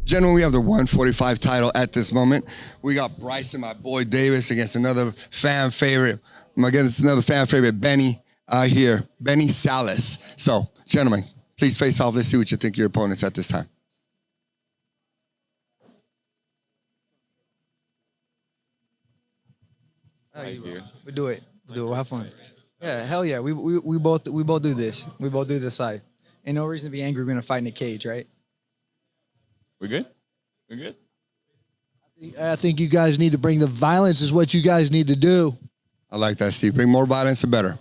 Gentlemen, we have the 145 title at this moment. We got Bryson, my boy Davis, against another fan favorite. Benny here, Benny Salas. So, gentlemen, please face off. Let's see what you think of your opponents at this time. We do it. We'll have fun. Yeah, hell yeah. We both do this. We both do this side. Ain't no reason to be angry. We're gonna fight in a cage, right? We good? We good? I think you guys need to bring the violence is what you guys need to do. I like that, Steve. Bring more violence, the better.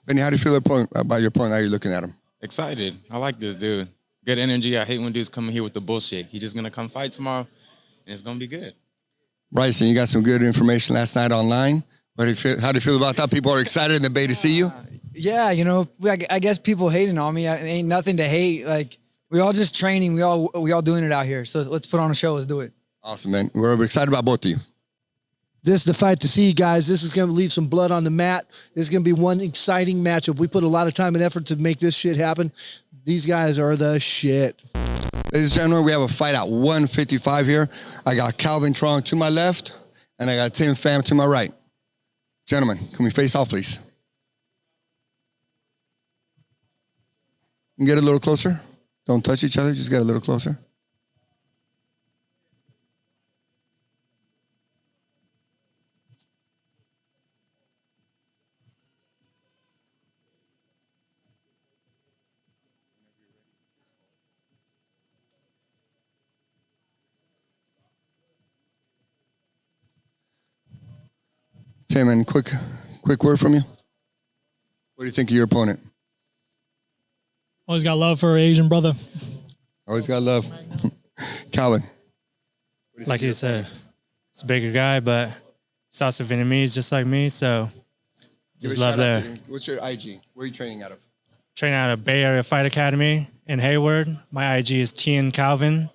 Benny, how do you feel about your opponent? How are you looking at him? Excited. I like this dude. Good energy. I hate when dudes come in here with the bullshit. He's just going to come fight tomorrow, and it's going to be good. Bryson, you got some good information last night online. How do you feel about that? People are excited and they to see you? Yeah, you know, I guess people hating on me. Ain't nothing to hate. Like, we all just training. We all doing it out here. So let's put on a show. Let's do it. Awesome, man. We're excited about both of you. This is the fight to see, guys. This is going to leave some blood on the mat. This is going to be one exciting matchup. We put a lot of time and effort to make this shit happen. These guys are the shit. Ladies and gentlemen, we have a fight at 155 here. I got Calvin Trong to my left, and I got Tim Pham to my right. Gentlemen, can we face off, please? You can get a little closer. Don't touch each other. Just get a little closer. Tim, and quick word from you. What do you think of your opponent? Always got love for an Asian brother. Always got love. Calvin. Like you said, it's a bigger guy, but he's also Vietnamese just like me, so just love there. What's your IG? Where are you training out of? Training out of Bay Area Fight Academy in Hayward. My IG is Tien Calvin.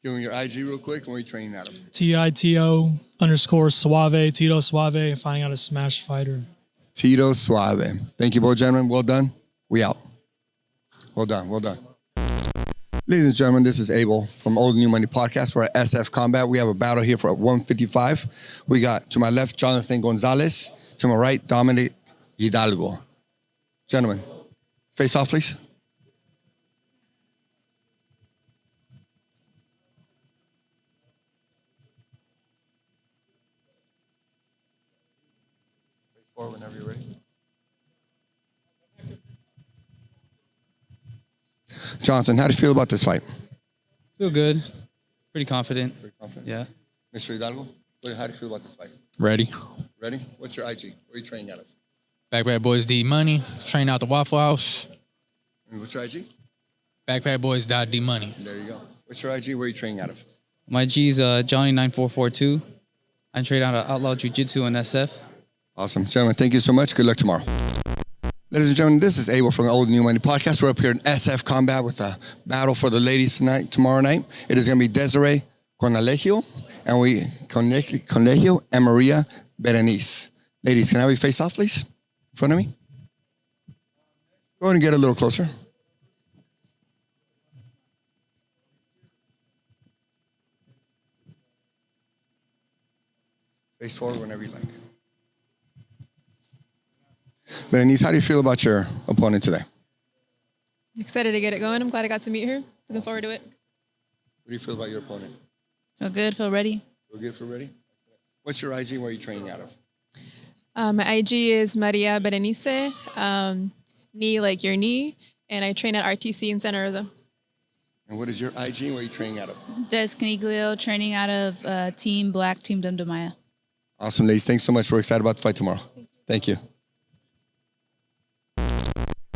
Give me your IG real quick, and where are you training out of? TITO_Suave, Tito Suave, finding out a smash fighter. Tito Suave. Thank you both, gentlemen. Well done. We out. Well done. Ladies and gentlemen, this is Abel from Old&New Money Podcast. We're at SF Combat. We have a battle here for 155. We got, to my left, Jonathan Gonzalez. To my right, Dominic Hidalgo. Gentlemen, face off, please. Face forward whenever you're ready. Jonathan, how do you feel about this fight? Feel good. Pretty confident. Yeah. Mr. Hidalgo, how do you feel about this fight? Ready. Ready? What's your IG? Where are you training out of? Backpack Boys D Money. Train out the Waffle House. And what's your IG? Backpack Boys D Money. There you go. What's your IG? Where are you training out of? My G's Johnny9442. I train out of Outlaw Jiu-Jitsu and SF. Awesome. Gentlemen, thank you so much. Good luck tomorrow. Ladies and gentlemen, this is Abel from the Old&New Money Podcast. We're up here in SF Combat with a battle for the ladies tomorrow night. It is going to be Desiree Conejo and Maria Berenice. Ladies, can I have you face off, please? In front of me. Go ahead and get a little closer. Face forward whenever you like. Berenice, how do you feel about your opponent today? Excited to get it going. I'm glad I got to meet her. Looking forward to it. What do you feel about your opponent? Feel good. Feel ready. Feel good, feel ready? What's your IG? Where are you training out of? My IG is Maria Berenice, knee like your knee, and I train at RTC in Santa Rosa. And what is your IG? Where are you training out of? Des Caniglio, training out of Team Black, Team Dumdumaya. Awesome, ladies. Thanks so much. We're excited about the fight tomorrow. Thank you.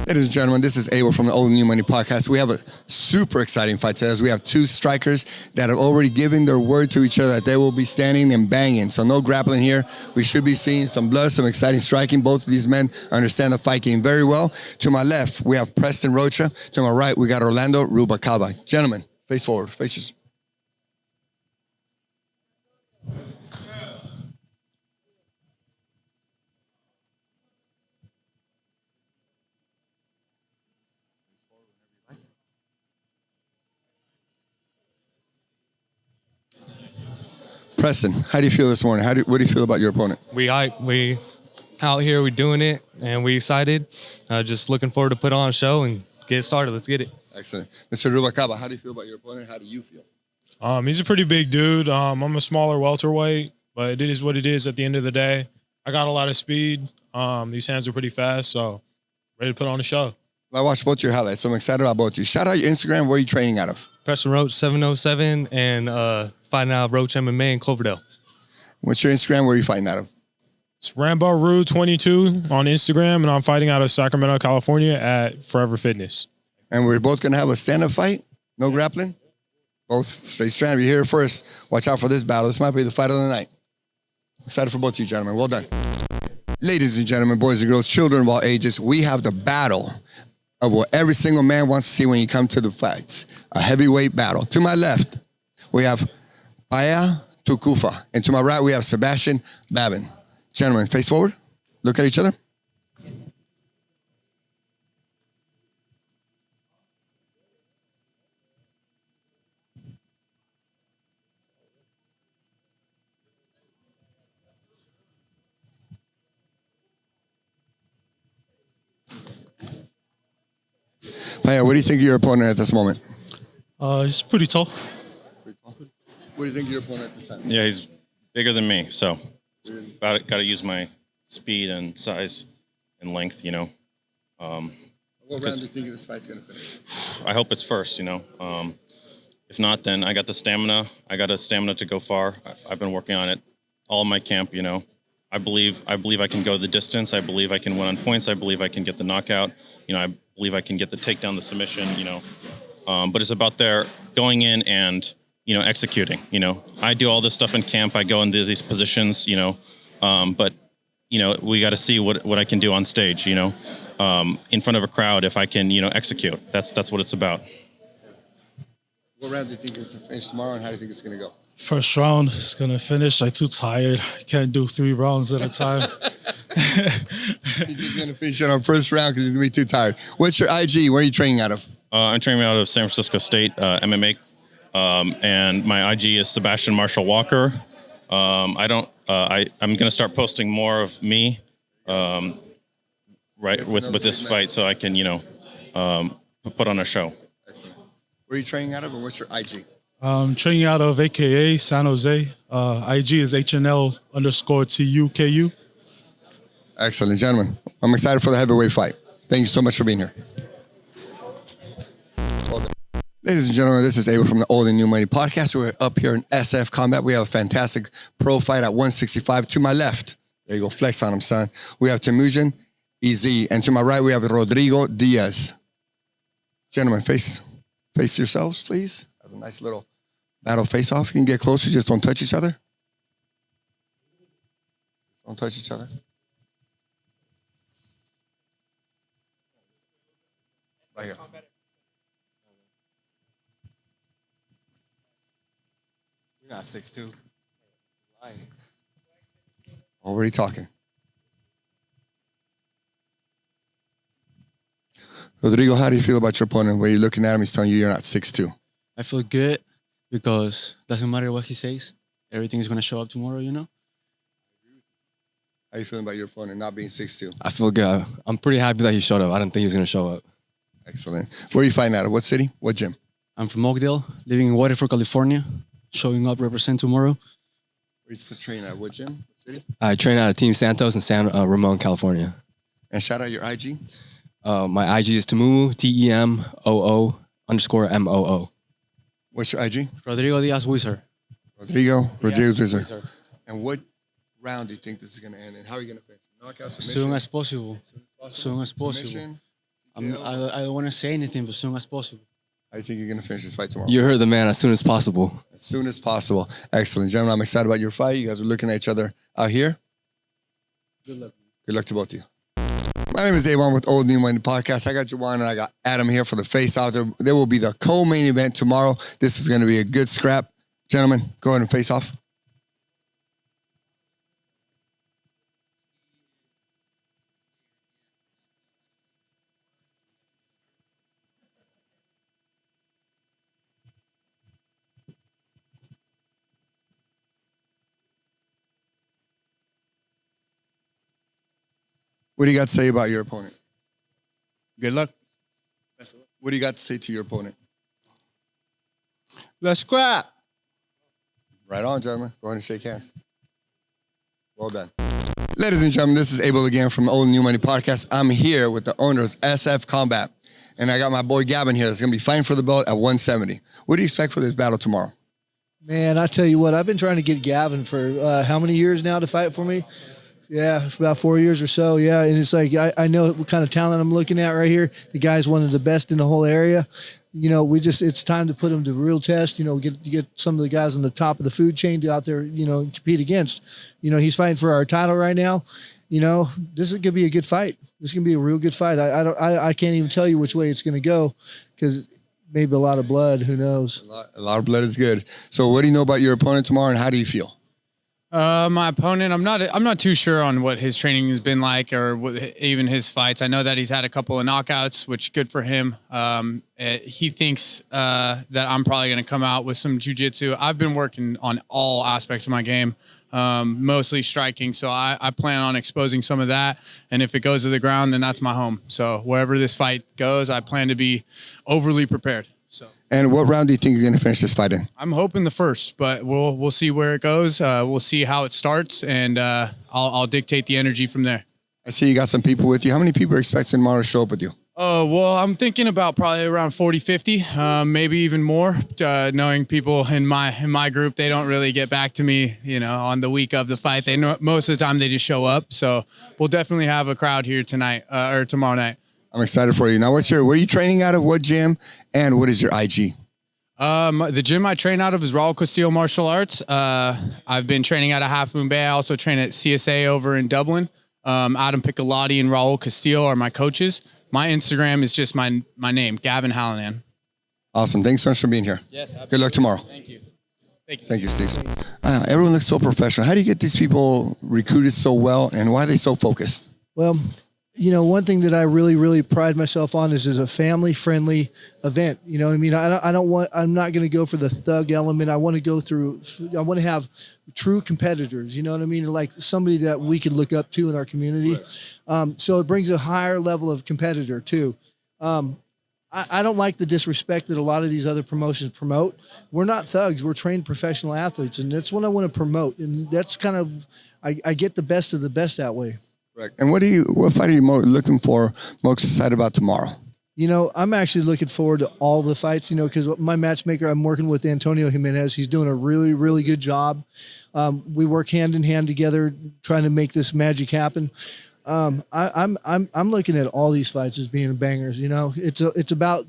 Ladies and gentlemen, this is Abel from the Old&New Money Podcast. We have a super exciting fight today as we have two strikers that have already given their word to each other that they will be standing and banging. So no grappling here. We should be seeing some blood, some exciting striking. Both of these men understand the fight game very well. To my left, we have Preston Rocha. To my right, we got Orlando Rubacaba. Gentlemen, face forward. Faces. Preston, how do you feel this morning? What do you feel about your opponent? We out here, we doing it, and we excited. Just looking forward to put on a show and get started. Let's get it. Excellent. Mr. Rubacaba, how do you feel about your opponent? How do you feel? He's a pretty big dude. I'm a smaller welterweight, but it is what it is at the end of the day. I got a lot of speed. These hands are pretty fast, so ready to put on a show. I watched both your highlights, so I'm excited about both of you. Shout out your Instagram. Where are you training out of? Preston Roach 707 and fighting out Roach MMA in Cloverdale. What's your Instagram? Where are you fighting out of? It's Rambo Rude 22 on Instagram, and I'm fighting out of Sacramento, California at Forever Fitness. And we're both going to have a stand-up fight? No grappling? Both straight strand. If you're here first, watch out for this battle. This might be the fight of the night. Excited for both of you, gentlemen. Well done. Ladies and gentlemen, boys and girls, children of all ages, we have the battle of what every single man wants to see when you come to the fights. A heavyweight battle. To my left, we have Paya Tukufa. And to my right, we have Sebastian Babin. Gentlemen, face forward. Look at each other. Paya, what do you think of your opponent at this moment? He's pretty tall. What do you think of your opponent at this time? Yeah, he's bigger than me, so got to use my speed and size and length, you know. What round do you think this fight's going to finish? I hope it's first, you know. If not, then I got the stamina. I got a stamina to go far. I've been working on it all my camp, you know. I believe I can go the distance. I believe I can win on points. I believe I can get the knockout. You know, I believe I can get the takedown, the submission, you know. But it's about there going in and, you know, executing, you know. I do all this stuff in camp. I go into these positions, you know. But, you know, we got to see what I can do on stage, you know, in front of a crowd if I can, you know, execute. That's what it's about. What round do you think it's going to finish tomorrow, and how do you think it's going to go? First round is going to finish. I'm too tired. I can't do 3 rounds at a time. He's going to finish it on first round because he's going to be too tired. What's your IG? Where are you training out of? I'm training out of San Francisco State MMA, and my IG is Sebastian Marshall Walker. I'm going to start posting more of me, right, with this fight, so I can, you know, put on a show. Excellent. Where are you training out of, and what's your IG? Training out of AKA San Jose. IG is HNL_TUKU. Excellent, gentlemen. I'm excited for the heavyweight fight. Thank you so much for being here. Ladies and gentlemen, this is Abel from the Old and New Money Podcast. We're up here in SF Combat. We have a fantastic pro fight at 165. To my left, there you go, flex on him, son. We have Temujin EZ. And to my right, we have Rodrigo Diaz. Gentlemen, face yourselves, please. That's a nice little battle face-off. You can get closer, just don't touch each other. Don't touch each other. Right here. You're not 6'2". Lying. Already talking. Rodrigo, how do you feel about your opponent? When you're looking at him, he's telling you you're not 6'2". I feel good because doesn't matter what he says. Everything is going to show up tomorrow, you know? How you feeling about your opponent not being 6'2"? I feel good. I'm pretty happy that he showed up. I didn't think he was going to show up. Excellent. Where are you fighting out of? What city? What gym? I'm from Oakdale, living in Waterford, California. Showing up, represent tomorrow. Where you train at? What gym? What city? I train out of Team Santos in San Ramon, California. And shout out your IG? My IG is Temumu, TEMOO_MOO. What's your IG? Rodrigo Diaz Wizard. Rodrigo Wizard. And what round do you think this is going to end? And how are you going to finish? Knockout, submission? Soon as possible. Soon as possible. Submission? I don't want to say anything, but soon as possible. How do you think you're going to finish this fight tomorrow? You heard the man, as soon as possible. As soon as possible. Excellent. Gentlemen, I'm excited about your fight. You guys are looking at each other out here. Good luck. Good luck to both of you. My name is Avon with Old New Money Podcast. I got Juwan and I got Adam here for the face out there. There will be the co-main event tomorrow. This is going to be a good scrap. Gentlemen, go ahead and face off. What do you got to say about your opponent? Good luck. What do you got to say to your opponent? Let's scrap. Right on, gentlemen. Go ahead and shake hands. Well done. Ladies and gentlemen, this is Abel again from Old and New Money Podcast. I'm here with the owners of SF Combat. And I got my boy Gavin here that's going to be fighting for the belt at 170. What do you expect for this battle tomorrow? Man, I tell you what, I've been trying to get Gavin for how many years now to fight for me? Yeah, for about 4 years or so. Yeah, and it's like I know what kind of talent I'm looking at right here. The guy's one of the best in the whole area. You know, it's time to put him to real test. You know, get some of the guys on the top of the food chain to out there, you know, and compete against. You know, he's fighting for our title right now. You know, this is gonna be a good fight. This is gonna be a real good fight. I can't even tell you which way it's gonna go because maybe a lot of blood. Who knows? A lot of blood is good. So, what do you know about your opponent tomorrow, and how do you feel? My opponent, I'm not too sure on what his training has been like or even his fights. I know that he's had a couple of knockouts, which good for him. He thinks that I'm probably going to come out with some jiu-jitsu. I've been working on all aspects of my game, mostly striking. So I plan on exposing some of that. And if it goes to the ground, then that's my home. So wherever this fight goes, I plan to be overly prepared. So. And what round do you think you're going to finish this fight in? I'm hoping the first, but we'll see where it goes. We'll see how it starts, and I'll dictate the energy from there. I see you got some people with you. How many people are expecting tomorrow to show up with you? Oh, well, I'm thinking about probably around 40, 50, maybe even more. Knowing people in my group, they don't really get back to me, you know, on the week of the fight. They know most of the time they just show up. So we'll definitely have a crowd here tonight or tomorrow night. I'm excited for you. Now, where are you training out of? What gym? And what is your IG? The gym I train out of is Raul Castillo Martial Arts. I've been training out of Half Moon Bay. I also train at CSA over in Dublin. Adam Piccolotti and Raul Castillo are my coaches. My Instagram is just my name, Gavin Hallinan. Awesome. Thanks so much for being here. Yes, absolutely. Good luck tomorrow. Thank you. Thank you, Steve. Everyone looks so professional. How do you get these people recruited so well, and why are they so focused? Well, you know, one thing that I really, really pride myself on is a family-friendly event. You know what I mean? I'm not going to go for the thug element. I want to have true competitors. You know what I mean? Like somebody that we can look up to in our community. Right. So it brings a higher level of competitor too. I don't like the disrespect that a lot of these other promotions promote. We're not thugs. We're trained professional athletes, and that's what I want to promote. And that's kind of, I get the best of the best that way. Right. And what fight are you looking for, most excited about tomorrow? You know, I'm actually looking forward to all the fights, you know, because my matchmaker, I'm working with Antonio Jimenez. He's doing a really, really good job. We work hand in hand together, trying to make this magic happen. I'm looking at all these fights as being bangers. You know, it's about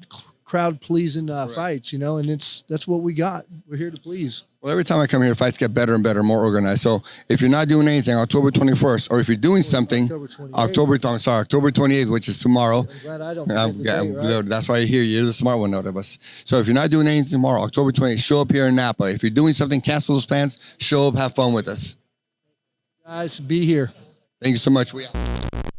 crowd pleasing fights, you know, and that's what we got. We're here to please. Well, every time I come here, fights get better and better, more organized. So if you're not doing anything, October 21st, or if you're doing something, October 28th, which is tomorrow. I'm glad I don't right? That's why I hear you. You're the smart one out of us. So if you're not doing anything tomorrow, October 28th, show up here in Napa. If you're doing something, cancel those plans. Show up, have fun with us. Guys, be here. Thank you so much.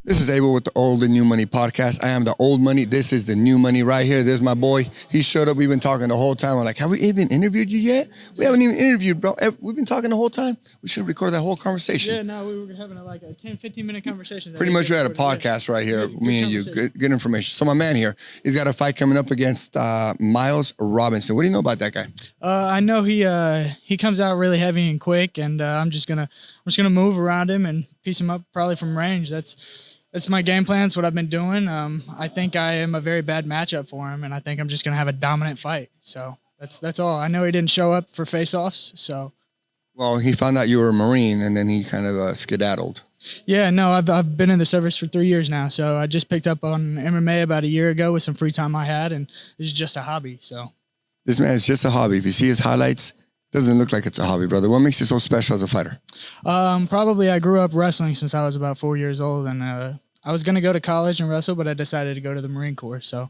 This is Abel with the Old and New Money Podcast. I am the old money. This is the new money right here. There's my boy. He showed up. We've been talking the whole time. I'm like, have we even interviewed you yet? We haven't even interviewed, bro. We've been talking the whole time. We should record that whole conversation. Yeah, no, we were having like a 10, 15-minute conversation. Pretty much we had a podcast right here, me and you. Good information. So my man here, he's got a fight coming up against Miles Robinson. What do you know about that guy? I know he comes out really heavy and quick, and I'm just gonna move around him and piece him up probably from range. That's my game plan. It's what I've been doing. I think I am a very bad matchup for him, and I think I'm just going to have a dominant fight. So that's all. I know he didn't show up for face-offs, so. Well, he found out you were a Marine, and then he kind of skedaddled. Yeah, no, I've been in the service for 3 years now, so I just picked up on MMA about a year ago with some free time I had, and it's just a hobby. So. This man is just a hobby. If you see his highlights, doesn't look like it's a hobby, brother. What makes you so special as a fighter? Probably I grew up wrestling since I was about 4 years old, and I was going to go to college and wrestle, but I decided to go to the Marine Corps. So,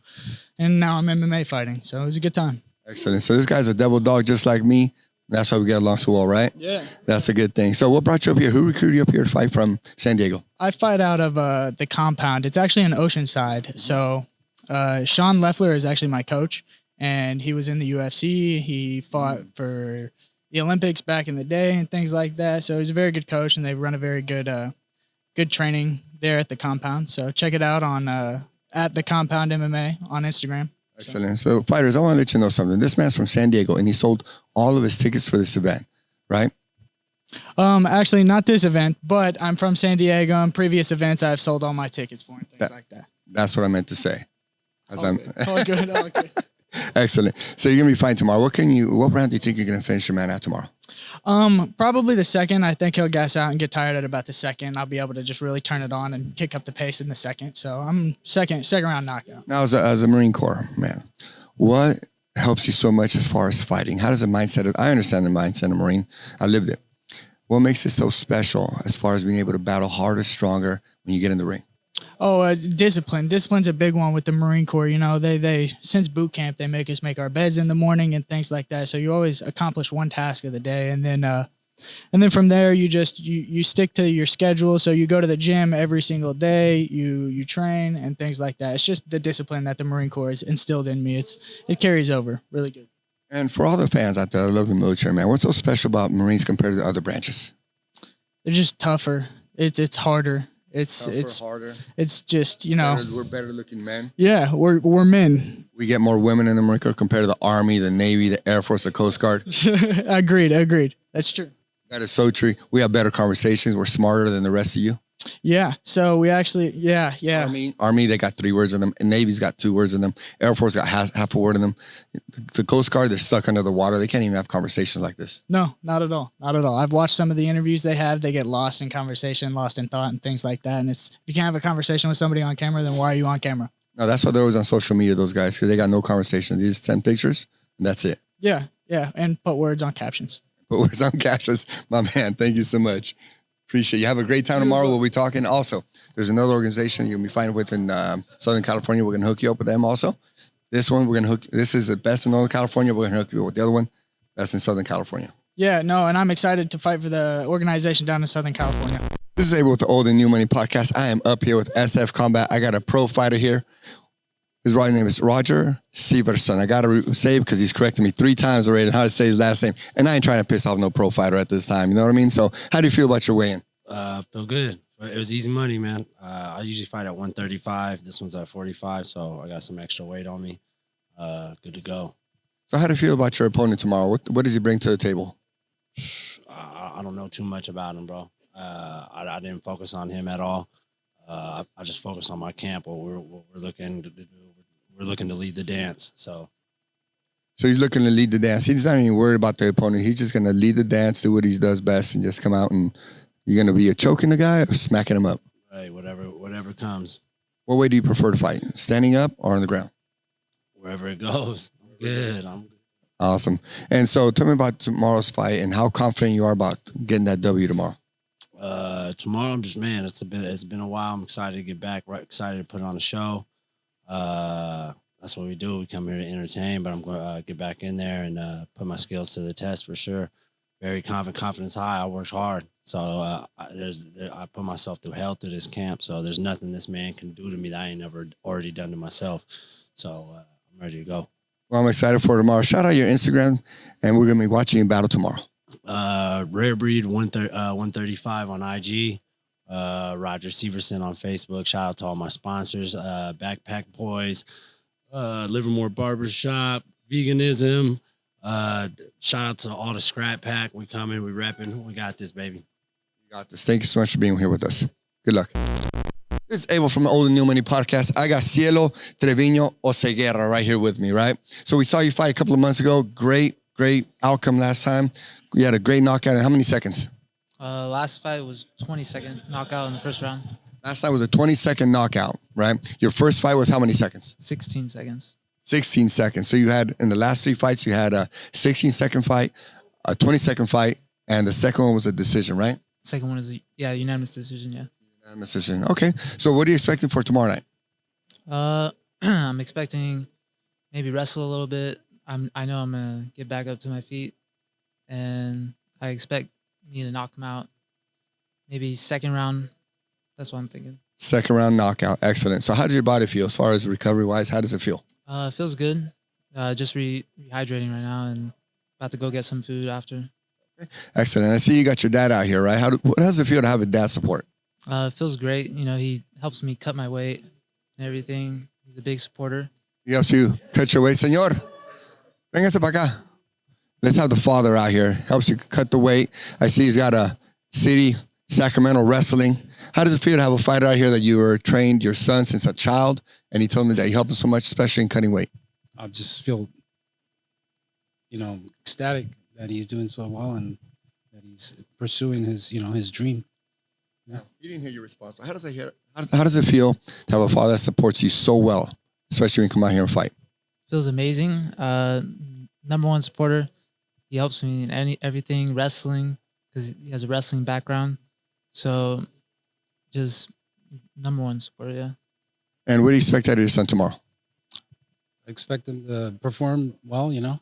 and now I'm MMA fighting. So it was a good time. Excellent. So this guy's a devil dog just like me. That's why we get along so well, right? Yeah. That's a good thing. So what brought you up here? Who recruited you up here to fight from San Diego? I fight out of the compound. It's actually in Oceanside. So Sean Leffler is actually my coach, and he was in the UFC. He fought for the Olympics back in the day and things like that. So he's a very good coach, and they run a very good good training there at the compound. So check it out on at the Compound MMA on Instagram. Excellent. So fighters, I want to let you know something. This man's from San Diego, and he sold all of his tickets for this event, right? Actually, not this event, but I'm from San Diego. And previous events, I've sold all my tickets for and things like that. That's what I meant to say. All good. All good. Excellent. So you're gonna be fine tomorrow. What round do you think you're gonna finish your man at tomorrow? Probably the second. I think he'll gas out and get tired at about the second. I'll be able to just really turn it on and kick up the pace in the second. So I'm second round knockout. Now, as a Marine Corps man, what helps you so much as far as fighting? How does the mindset I understand the mindset of a Marine. I lived it. What makes it so special as far as being able to battle harder, stronger when you get in the ring? Oh, discipline. Discipline's a big one with the Marine Corps. You know, they since boot camp, they make us make our beds in the morning and things like that. So you always accomplish one task of the day. And then from there, you stick to your schedule. So you go to the gym every single day, you train and things like that. It's just the discipline that the Marine Corps has instilled in me. It carries over really good. And for all the fans out there, I love the military, man. What's so special about Marines compared to the other branches? They're just tougher. It's harder. It's harder. It's just, you know, we're better looking men. Yeah, we're men. We get more women in the Marine Corps compared to the Army, the Navy, the Air Force, the Coast Guard. Agreed. That's true. That is so true. We have better conversations. We're smarter than the rest of you. Yeah. So we actually, yeah. Army, they got 3 words in them. And Navy's got 2 words in them. Air Force got half a word in them. The Coast Guard, they're stuck under the water. They can't even have conversations like this. No, not at all. Not at all. I've watched some of the interviews they have. They get lost in conversation, lost in thought and things like that. And if you can't have a conversation with somebody on camera, then why are you on camera? No, that's why they're always on social media, those guys, because they got no conversation. They just send pictures and that's it. Yeah. And put words on captions. Put words on captions. My man, thank you so much. Appreciate you. Have a great time tomorrow. We'll be talking. Also, there's another organization you'll be fighting with in Southern California. We're going to hook you up with them also. This one, this is the best in Northern California. We're going to hook you up with the other one, best in Southern California. Yeah, no, and I'm excited to fight for the organization down in Southern California. This is Abel with the Old and New Money Podcast. I am up here with SF Combat. I got a pro fighter here. His right name is Roger Severson. I got to say it because he's corrected me 3 times already on how to say his last name. And I ain't trying to piss off no pro fighter at this time. You know what I mean? So how do you feel about your weigh-in? Feel good. It was easy money, man. I usually fight at 135. This one's at 45, so I got some extra weight on me. Good to go. So how do you feel about your opponent tomorrow? What does he bring to the table? I don't know too much about him, bro. I didn't focus on him at all. I just focused on my camp. What we're looking to do. We're looking to lead the dance. So he's looking to lead the dance. He's not even worried about the opponent. He's just going to lead the dance, do what he does best, and just come out and you're going to be choking the guy or smacking him up? Right, whatever comes. What way do you prefer to fight? Standing up or on the ground? Wherever it goes. I'm good. Awesome. And so tell me about tomorrow's fight and how confident you are about getting that W tomorrow. Tomorrow, I'm just, man, it's been a while. I'm excited to get back, right? Excited to put on a show. That's what we do. We come here to entertain, but I'm going to get back in there and put my skills to the test for sure. Very confidence high. I worked hard. So I put myself through hell through this camp. So there's nothing this man can do to me that I ain't never already done to myself. So I'm ready to go. Well, I'm excited for tomorrow. Shout out your Instagram, and we're going to be watching you in battle tomorrow. Rare Breed 135 on IG. Roger Severson on Facebook. Shout out to all my sponsors, Backpack Boys, Livermore Barbershop, Veganism. Shout out to all the Scrap Pack. We coming, we repping. We got this, baby. You got this. Thank you so much for being here with us. Good luck. This is Abel from the Old and New Money Podcast. I got Cielo Treviño Oseguera right here with me, right? So we saw you fight a couple of months ago. Great outcome last time. You had a great knockout in how many seconds? Last fight was 20-second knockout in the first round. Last fight was a 20-second knockout, right? Your first fight was how many seconds? 16 seconds. 16 seconds. So you had, in the last 3 fights, you had a 16-second fight, a 20-second fight, and the second one was a decision, right? Second one is unanimous decision, yeah. Unanimous decision. Okay. So what are you expecting for tomorrow night? I'm expecting maybe wrestle a little bit. I know I'm going to get back up to my feet, and I expect me to knock him out. Maybe second round. That's what I'm thinking. Second round knockout. Excellent. So how does your body feel as far as recovery-wise? How does it feel? It feels good. Just rehydrating right now and about to go get some food after. Excellent. I see you got your dad out here, right? What does it feel to have a dad support? It feels great. You know, he helps me cut my weight and everything. He's a big supporter. He helps you cut your weight. Señor, véngase para acá. Let's have the father out here. Helps you cut the weight. I see he's got a city, Sacramento wrestling. How does it feel to have a fighter out here that you were trained your son since a child? And he told me that you helped him so much, especially in cutting weight. I just feel, ecstatic that he's doing so well and that he's pursuing his dream. Yeah. You didn't hear your response. How does it feel to have a father that supports you so well, especially when you come out here and fight? Feels amazing. Number one supporter. He helps me in everything, wrestling, because he has a wrestling background. So just number one supporter, yeah. And what do you expect out of your son tomorrow? I expect him to perform well, and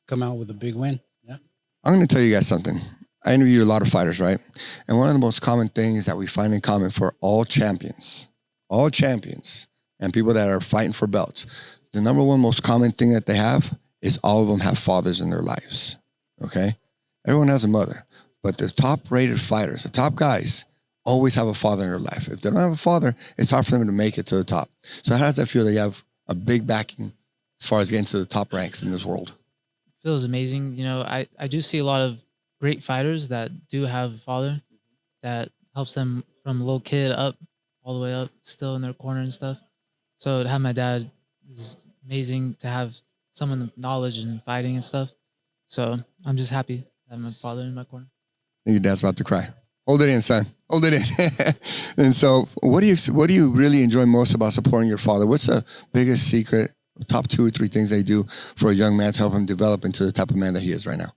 come out with a big win. Yeah. I'm going to tell you guys something. I interviewed a lot of fighters, right? And one of the most common things that we find in common for all champions, and people that are fighting for belts, the number one most common thing that they have is all of them have fathers in their lives, okay? Everyone has a mother, but the top-rated fighters, the top guys, always have a father in their life. If they don't have a father, it's hard for them to make it to the top. So how does that feel that you have a big backing as far as getting to the top ranks in this world? Feels amazing. You know, I do see a lot of great fighters that do have a father that helps them from a little kid up all the way up, still in their corner and stuff. So to have my dad is amazing, to have someone with knowledge and fighting and stuff. So I'm just happy to have my father in my corner. I think your dad's about to cry. Hold it in, son. Hold it in. And so what do you really enjoy most about supporting your father? What's the biggest secret, top 2 or 3 things they do for a young man to help him develop into the type of man that he is right now?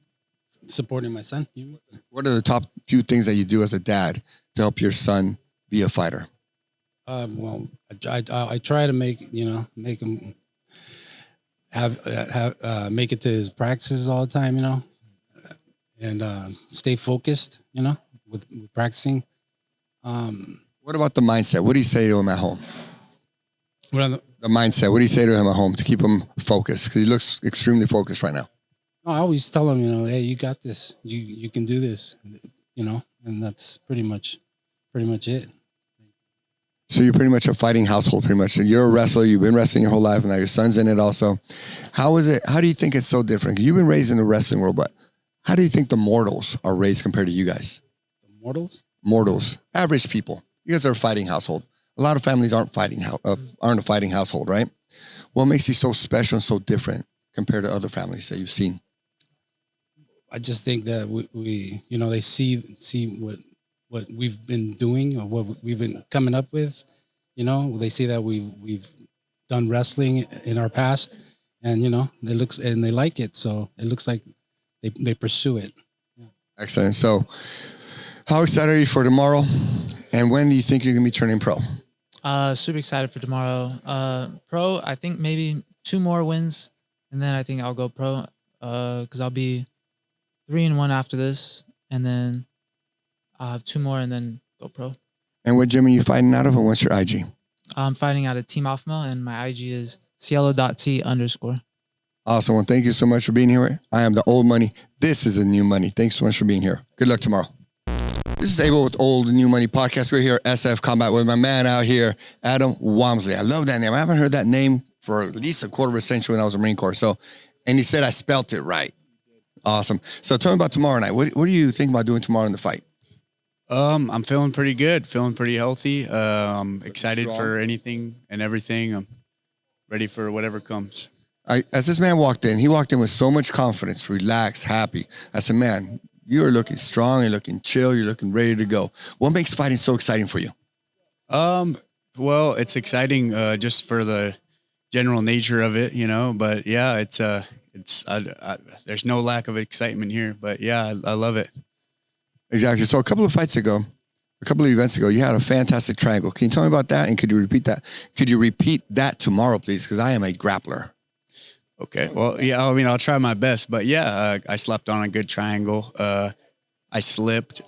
Supporting my son. What are the top few things that you do as a dad to help your son be a fighter? Well, I try to make him make it to his practices all the time, and stay focused, with practicing. What about the mindset? What do you say to him at home? The mindset. What do you say to him at home to keep him focused? Because he looks extremely focused right now. I always tell him, hey, you got this. You can do this, and that's pretty much it. So you're pretty much a fighting household, pretty much. You're a wrestler. You've been wrestling your whole life, and now your son's in it also. How is it? How do you think it's so different? 'Cause you've been raised in the wrestling world, but how do you think the mortals are raised compared to you guys? The mortals? Mortals, average people. You guys are a fighting household. A lot of families aren't a fighting household, right? What makes you so special and so different compared to other families that you've seen? I just think that we they see what we've been doing or what we've been coming up with. They see that we've done wrestling in our past, and they like it. So it looks like they pursue it. Yeah. Excellent. So how excited are you for tomorrow? And when do you think you're going to be turning pro? Super excited for tomorrow. Pro, I think maybe 2 more wins, and then I think I'll go pro. Because I'll be 3-1 after this, and then I'll have 2 more, and then go pro. And what gym are you fighting out of, and what's your IG? I'm fighting out of Team Alpha, and my IG is cielo.t_. Awesome. Well, thank you so much for being here. I am the Old Money. This is a New Money. Thanks so much for being here. Good luck tomorrow. This is Abel with Old and New Money Podcast. We're here at SF Combat with my man out here, Adam Walmsley. I love that name. I haven't heard that name for at least a quarter of a century when I was in the Marine Corps. And he said I spelt it right. Awesome. So tell me about tomorrow night. What do you think about doing tomorrow in the fight? I'm feeling pretty good, feeling pretty healthy. Excited for anything and everything. I'm ready for whatever comes. As this man walked in, he walked in with so much confidence, relaxed, happy. I said, man, you are looking strong, you're looking chill, you're looking ready to go. What makes fighting so exciting for you? Well, it's exciting just for the general nature of it, but yeah, there's no lack of excitement here, but yeah, I love it. Exactly. So a couple of events ago, you had a fantastic triangle. Can you tell me about that? And could you repeat that? Could you repeat that tomorrow, please? Because I am a grappler. Okay. Well, yeah, I mean, I'll try my best, but yeah, I slapped on a good triangle. I slipped.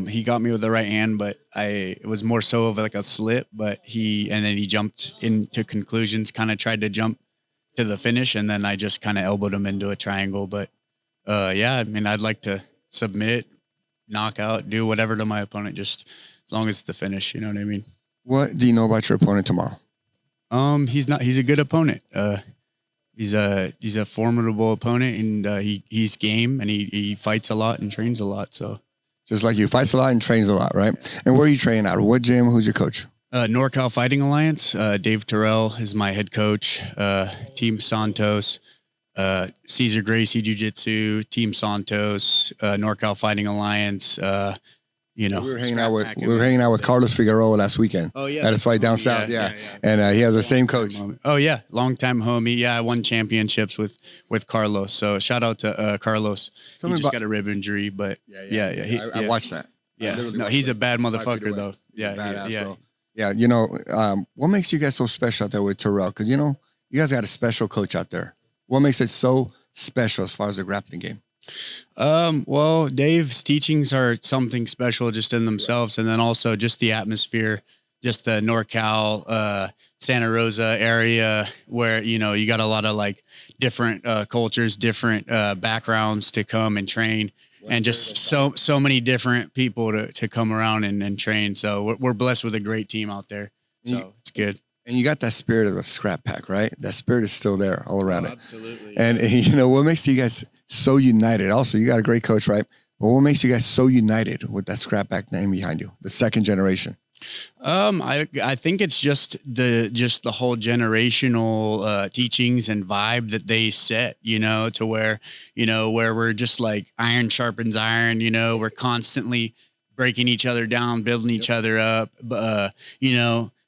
He got me with the right hand, but it was more so of like a slip, and then he jumped into conclusions, kind of tried to jump to the finish. And then I just kind of elbowed him into a triangle. But, yeah, I mean, I'd like to submit, knock out, do whatever to my opponent, just as long as it's the finish. You know what I mean? What do you know about your opponent tomorrow? He's a good opponent. He's a formidable opponent, and he's game, and he fights a lot and trains a lot. So just like you, fights a lot and trains a lot, right? And where are you training at? What gym? Who's your coach? NorCal Fighting Alliance. Dave Terrell is my head coach. Team Santos, Cesar Gracie Jiu-Jitsu, Team Santos, NorCal Fighting Alliance. We were hanging out with Carlos Figueroa last weekend. Oh yeah, at his fight down south. Yeah. And he has the same coach. Oh yeah, long time homie. Yeah, I won championships with Carlos. So shout out to Carlos. He just got a rib injury, but I watched that. Yeah, no, he's a bad motherfucker though. Yeah. What makes you guys so special out there with Terrell? Because you guys got a special coach out there. What makes it so special as far as the grappling game? Well, Dave's teachings are something special just in themselves. And then also just the atmosphere, just the NorCal, Santa Rosa area where, you got a lot of like different, cultures, different, backgrounds to come and train and just so many different people to come around and train. So we're blessed with a great team out there. So it's good. And you got that spirit of the scrap pack, right? That spirit is still there all around it. Absolutely. And what makes you guys so united? Also, you got a great coach, right? But what makes you guys so united with that scrap pack name behind you, the second generation? I think it's just the whole generational teachings and vibe that they set, to where we're just like iron sharpens iron, we're constantly breaking each other down, building each other up,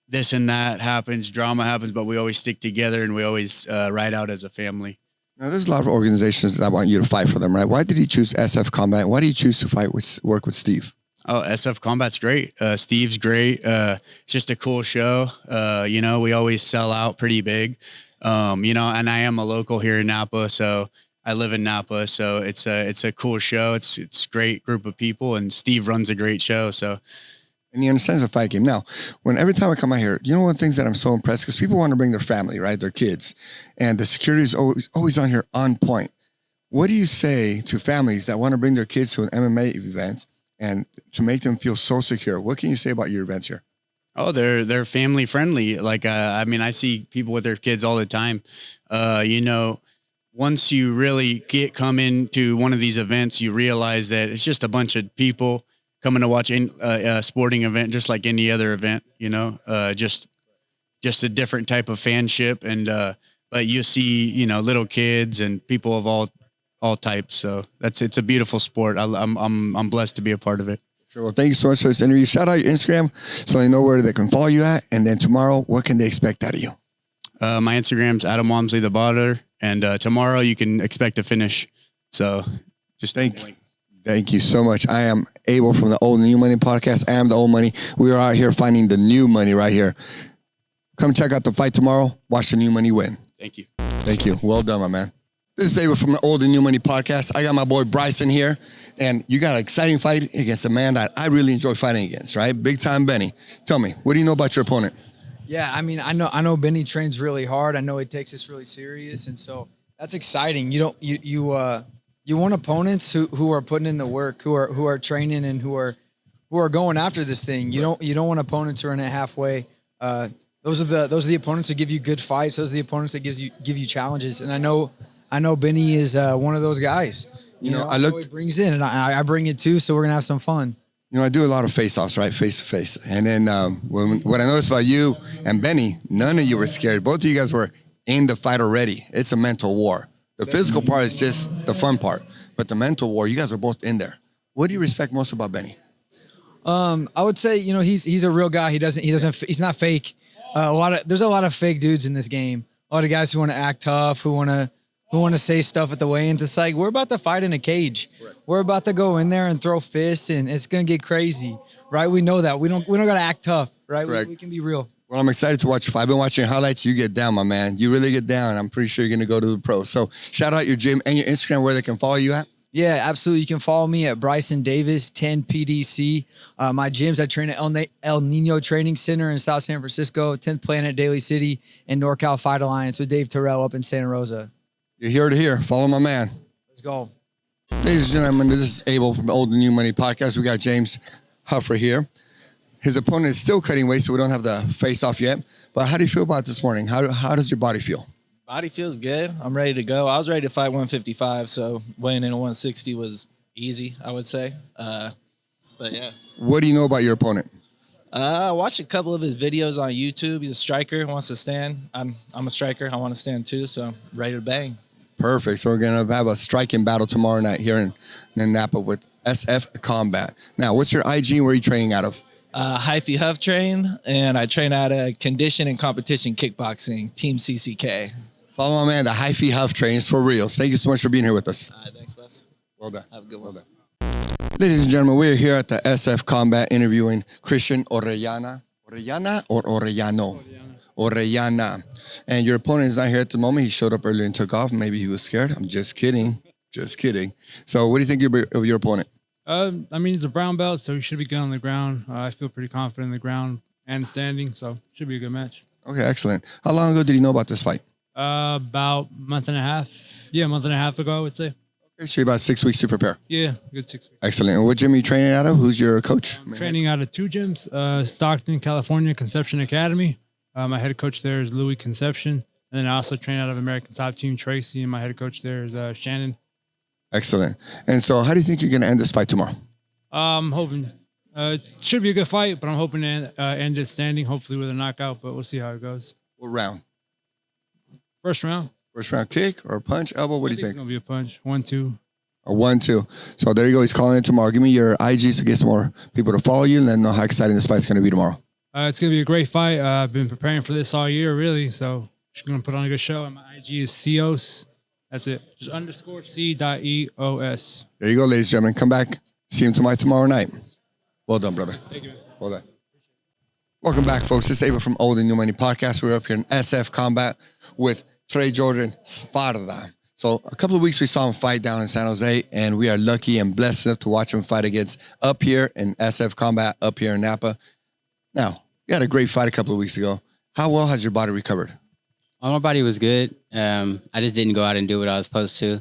this and that happens, drama happens, but we always stick together and we always ride out as a family. Now, there's a lot of organizations that want you to fight for them, right? Why did you choose SF Combat? Why do you choose to work with Steve? Oh, SF Combat's great. Steve's great. It's just a cool show. We always sell out pretty big. And I am a local here in Napa, so I live in Napa. So it's a cool show. It's a great group of people, and Steve runs a great show. So. And he understands the fight game. Now, every time I come out here, one of the things that I'm so impressed, because people want to bring their family, right? Their kids. And the security is always on here on point. What do you say to families that want to bring their kids to an MMA event and to make them feel so secure? What can you say about your events here? Oh, they're family friendly. Like, I see people with their kids all the time. Once you really come into one of these events, you realize that it's just a bunch of people coming to watch a sporting event, just like any other event, just a different type of fanship. And, but you see, little kids and people of all types. So it's a beautiful sport. I'm blessed to be a part of it. Sure. Well, thank you so much for this interview. Shout out your Instagram so they know where they can follow you at. And then tomorrow, what can they expect out of you? My Instagram's Adam Walmsley the Botter. And, tomorrow you can expect a finish. So just Thank you so much. I am Abel from the Old and New Money Podcast. I am the Old Money. We are out here finding the new money right here. Come check out the fight tomorrow. Watch the new money win. Thank you. Thank you. Well done, my man. This is Abel from the Old and New Money Podcast. I got my boy Bryson here, and you got an exciting fight against a man that I really enjoy fighting against, right? Big time Benny. Tell me, what do you know about your opponent? Yeah, I know Benny trains really hard. I know he takes this really serious, and so that's exciting. You want opponents who are putting in the work, who are training, and who are going after this thing. You don't want opponents who are in it halfway. Those are the opponents who give you good fights. Those are the opponents that give you challenges. And I know Benny is one of those guys. I know he brings in, and I bring it too. So we're gonna have some fun. I do a lot of face-offs, right? Face-to-face. And then what I noticed about you and Benny, none of you were scared. Both of you guys were in the fight already. It's a mental war. The physical part is just the fun part, but the mental war, you guys are both in there. What do you respect most about Benny? I would say, he's a real guy. He's not fake. There's a lot of fake dudes in this game. A lot of guys who want to act tough, who want to say stuff at the weigh-ins. It's like, we're about to fight in a cage. Right. We're about to go in there and throw fists, and it's going to get crazy, right? We know that. We don't got to act tough, right? We can be real. Well, I'm excited to watch. If I've been watching your highlights, you get down, my man. You really get down. I'm pretty sure you're going to go to the pros. So shout out your gym and your Instagram where they can follow you at. Yeah, absolutely. You can follow me at Bryson Davis, 10 PDC. My gyms, I train at El Nino Training Center in South San Francisco, 10th Planet Daly City, and NorCal Fight Alliance with Dave Terrell up in Santa Rosa. You're here to hear. Follow my man. Let's go. Ladies and gentlemen, this is Abel from the Old and New Money Podcast. We got James Huffer here. His opponent is still cutting weight, so we don't have the face-off yet. But how do you feel about this morning? How does your body feel? Body feels good. I'm ready to go. I was ready to fight 155, so weighing in at 160 was easy, I would say. But yeah. What do you know about your opponent? I watched a couple of his videos on YouTube. He's a striker, wants to stand. I'm a striker. I want to stand too, so I'm ready to bang. Perfect. So we're going to have a striking battle tomorrow night here in Napa with SF Combat. Now, what's your IG and where are you training out of? Hyphy Huff train, and I train out of condition and competition kickboxing, Team CCK. Follow my man, the Hyphy Huff trains for real. Thank you so much for being here with us. All right, thanks, Bus. Well done. Have a good one. Well done. Ladies and gentlemen, we're here at the SF Combat interviewing Christian Orellana. Orellana or Orellano? Orellana. And your opponent is not here at the moment. He showed up earlier and took off. Maybe he was scared. I'm just kidding. Just kidding. So what do you think of your opponent? I mean, he's a brown belt, so he should be good on the ground. I feel pretty confident in the ground and standing, so should be a good match. Okay, excellent. How long ago did you know about this fight? About a month and a half. Yeah, a month and a half ago, I would say. Okay, so you're about 6 weeks to prepare. Yeah, good 6 weeks. Excellent. And what gym are you training out of? Who's your coach? I'm training out of 2 gyms, Stockton, California, Conception Academy. My head coach there is Louis Conception. And then I also train out of American Top Team Tracy, and my head coach there is Shannon. Excellent. And so how do you think you're going to end this fight tomorrow? I'm hoping it should be a good fight, but I'm hoping to end it standing, hopefully with a knockout, but we'll see how it goes. What round? First round. First round kick or punch, elbow? What do you think? It's going to be a punch. 1-2. A 1-2. So there you go. He's calling it tomorrow. Give me your IG so get some more people to follow you and let them know how exciting this fight's going to be tomorrow. It's going to be a great fight. I've been preparing for this all year, really. So just going to put on a good show. And my IG is Cios. That's it. Just _C.EOS. There you go, ladies and gentlemen. Come back. See him tomorrow night. Well done, brother. Thank you. Well done. Welcome back, folks. This is Abel from Old&New Money Podcast. We're up here in SF Combat with Trey Jordan Sparda. So a couple of weeks we saw him fight down in San Jose, and we are lucky and blessed enough to watch him fight against up here in SF Combat, up here in Napa. Now, you had a great fight a couple of weeks ago. How well has your body recovered? My body was good. I just didn't go out and do what I was supposed to.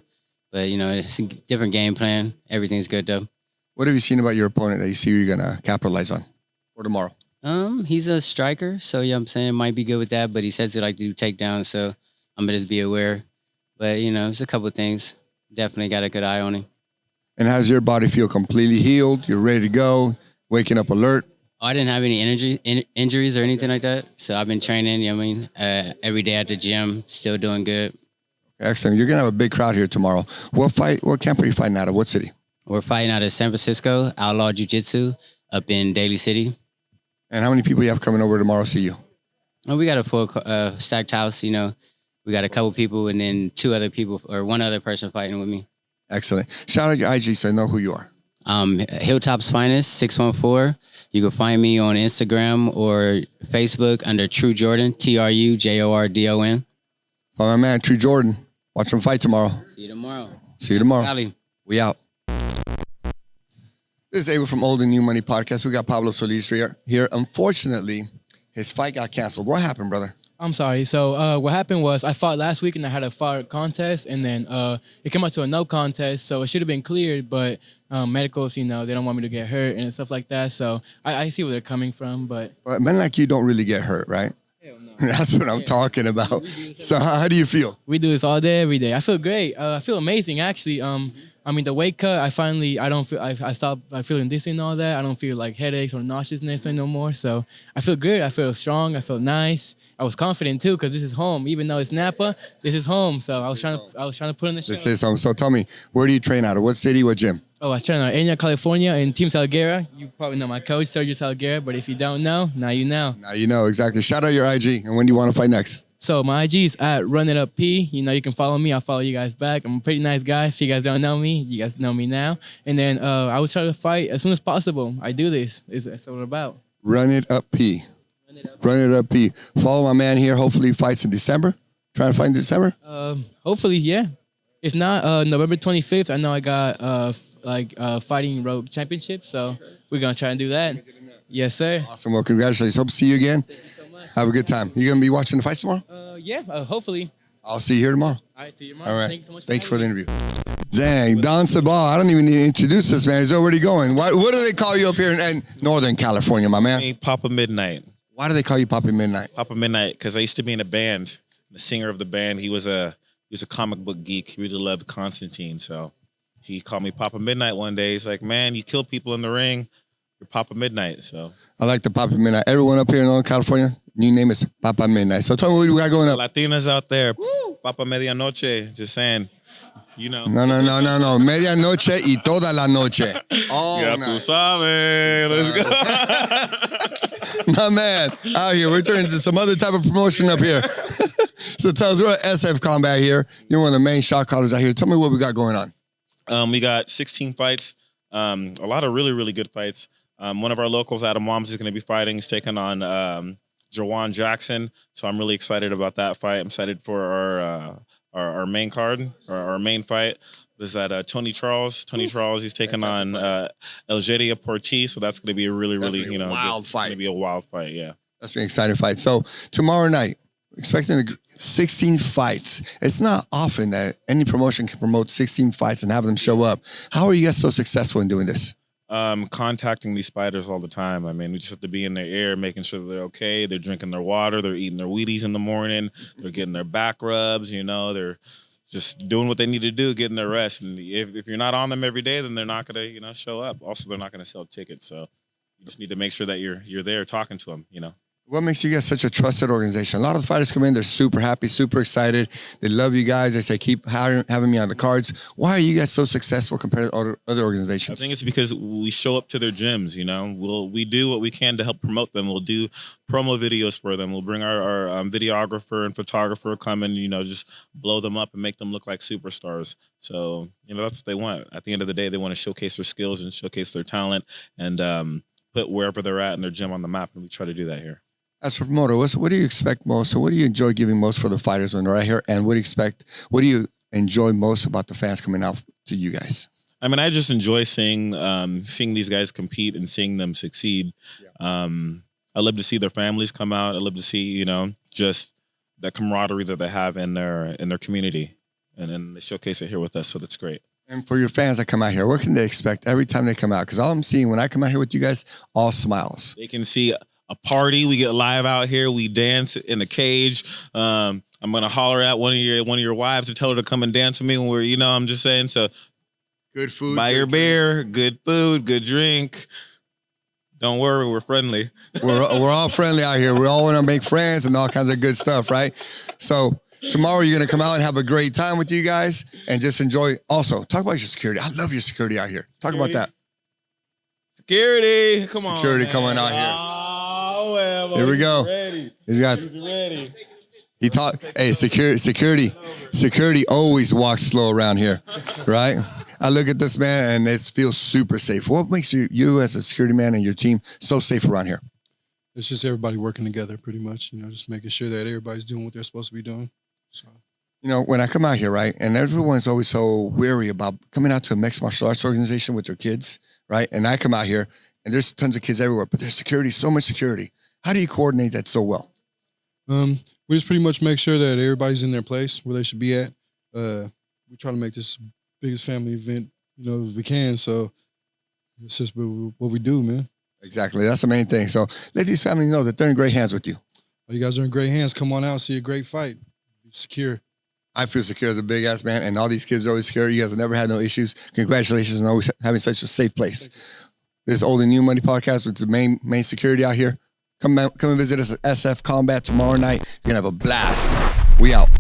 But, you know, it's a different game plan. Everything's good, though. What have you seen about your opponent that you see you're going to capitalize on for tomorrow? He's a striker, so, yeah, I'm saying might be good with that. But he says he like to do takedowns, so I'm going to just be aware. But, you know, it's a couple of things. Definitely got a good eye on him. And how's your body feel? Completely healed? You're ready to go? Waking up alert? Oh, I didn't have any injuries or anything like that. So I've been training, you know what I mean, every day at the gym, still doing good. Excellent. You're going to have a big crowd here tomorrow. What camp are you fighting out of? What city? We're fighting out of San Francisco, Outlaw Jiu-Jitsu, up in Daly City. And how many people you have coming over tomorrow to see you? Well, we got a full stacked house, you know. We got a couple people and then 2 other people or 1 other person fighting with me. Excellent. Shout out your IG so I know who you are. Hilltop's Finest, 614. You can find me on Instagram or Facebook under True Jordan, TruJordon. Follow my man, True Jordan. Watch him fight tomorrow. See you tomorrow. See you tomorrow. Cali. We out. This is Abel from Old&New Money Podcast. We got Pablo Solis here. Unfortunately, his fight got canceled. What happened, brother? I'm sorry. So what happened was I fought last week and I had a fight contest and then it came out to a no contest. So it should have been cleared, but medicals, you know, they don't want me to get hurt and stuff like that. So I see where they're coming from, but men like you don't really get hurt, right? Hell no. That's what I'm talking about. So how do you feel? We do this all day, every day. I feel great. I feel amazing, actually. I mean, the weight cut, I stopped feeling dizzy and all that. I don't feel like headaches or nauseousness no more. So I feel good. I feel strong. I feel nice. I was confident too, because this is home. Even though it's Napa, this is home. So I was trying to put in the show. This is home. So tell me, where do you train out of? What city, what gym? Oh, I train out of Enya, California, in Team Salguera. You probably know my coach, Sergio Salguera. But if you don't know, now you know. Now you know, exactly. Shout out your IG. And when do you want to fight next? So my IG is at RunItUpP. You know, you can follow me. I'll follow you guys back. I'm a pretty nice guy. If you guys don't know me, you guys know me now. And then I will try to fight as soon as possible. I do this. It's what it's about. RunItUpP. RunItUpP. Follow my man here. Hopefully he fights in December. Trying to fight in December? Hopefully, yeah. If not, November 25th, I know I got Fighting Rogue Championship. So we're going to try and do that. Yes, sir. Awesome. Well, congratulations. Hope to see you again. Have a good time. You going to be watching the fights tomorrow? Yeah, hopefully. I'll see you here tomorrow. All right, see you tomorrow. All right. Thank you so much for the interview. Dang, Don Sabal. I don't even need to introduce this man. He's already going. What do they call you up here in Northern California, my man? Papa Midnight. Why do they call you Papa Midnight? Papa Midnight, because I used to be in a band. The singer of the band, he was a comic book geek. He really loved Constantine, so he called me Papa Midnight one day. He's like, "Man, you kill people in the ring. You're Papa Midnight." So I like the Papa Midnight. Everyone up here in Northern California, new name is Papa Midnight. So tell me what we got going up. Latinas out there, Papa Medianoche. Just saying, you know. No. Medianoche y toda la noche. All Ya night. tú sabes. Let's go. My man, out here. We're turning to some other type of promotion up here. So tell us, we're at SF Combat here. You're one of the main shot callers out here. Tell me what we got going on. We got 16 fights. A lot of really, really good fights. One of our locals, Adam Wams, is going to be fighting. He's taking on Jawan Jackson. So I'm really excited about that fight. I'm excited for our main card, our main fight. Is that Tony Charles? Tony Charles, he's taking on Elgeria Portiz. So that's going to be a really, really, wild fight. It's going to be a wild fight, yeah. That's an exciting fight. So tomorrow night, expecting 16 fights. It's not often that any promotion can promote 16 fights and have them show up. How are you guys so successful in doing this? Contacting these fighters all the time. I mean, we just have to be in their ear, making sure that they're okay. They're drinking their water. They're eating their Wheaties in the morning. They're getting their back rubs. They're just doing what they need to do, getting their rest. And if you're not on them every day, then they're not going to, show up. Also, they're not going to sell tickets. So you just need to make sure that you're there talking to them, What makes you guys such a trusted organization? A lot of the fighters come in, they're super happy, super excited. They love you guys. They say, keep having me on the cards. Why are you guys so successful compared to other organizations? I think it's because we show up to their gyms, we do what we can to help promote them. We'll do promo videos for them. We'll bring our videographer and photographer come and, just blow them up and make them look like superstars. So, that's what they want. At the end of the day, they want to showcase their skills and showcase their talent and put wherever they're at in their gym on the map. And we try to do that here. As for promoter, what do you expect most? So what do you enjoy giving most for the fighters when they're right here? And what do you enjoy most about the fans coming out to you guys? I mean, I just enjoy seeing these guys compete and seeing them succeed. Yeah. I love to see their families come out. I love to see, just that camaraderie that they have in their community. And then they showcase it here with us. So that's great. And for your fans that come out here, what can they expect every time they come out? Because all I'm seeing when I come out here with you guys, all smiles. They can see a party. We get live out here. We dance in the cage. I'm gonna holler at one of your wives to tell her to come and dance with me when we're, I'm just saying. So, good food, buy your beer, good food, good drink. Don't worry, we're friendly. We're all friendly out here. We all want to make friends and all kinds of good stuff, right? So tomorrow you're gonna come out and have a great time with you guys and just enjoy. Also, talk about your security. I love your security out here. Talk about that. Security, come on. Security coming out here. Well, here we go. Ready. He's got. Ready. He taught. Hey, security always walks slow around here, right? I look at this man and it feels super safe. What makes you as a security man and your team so safe around here? It's just everybody working together, pretty much. Just making sure that everybody's doing what they're supposed to be doing. So. When I come out here, right, and everyone's always so weary about coming out to a mixed martial arts organization with their kids, right? And I come out here and there's tons of kids everywhere, but there's security, so much security. How do you coordinate that so well? We just pretty much make sure that everybody's in their place where they should be at. We try to make this biggest family event, as we can. So it's just what we do, man. Exactly. That's the main thing. So let these families know that they're in great hands with you. You guys are in great hands. Come on out and see a great fight. Be secure. I feel secure as a big ass man, and all these kids are always secure. You guys have never had no issues. Congratulations on always having such a safe place. This is Old&New Money Podcast with the main security out here. Come and visit us at SF Combat tomorrow night. You're going to have a blast. We out.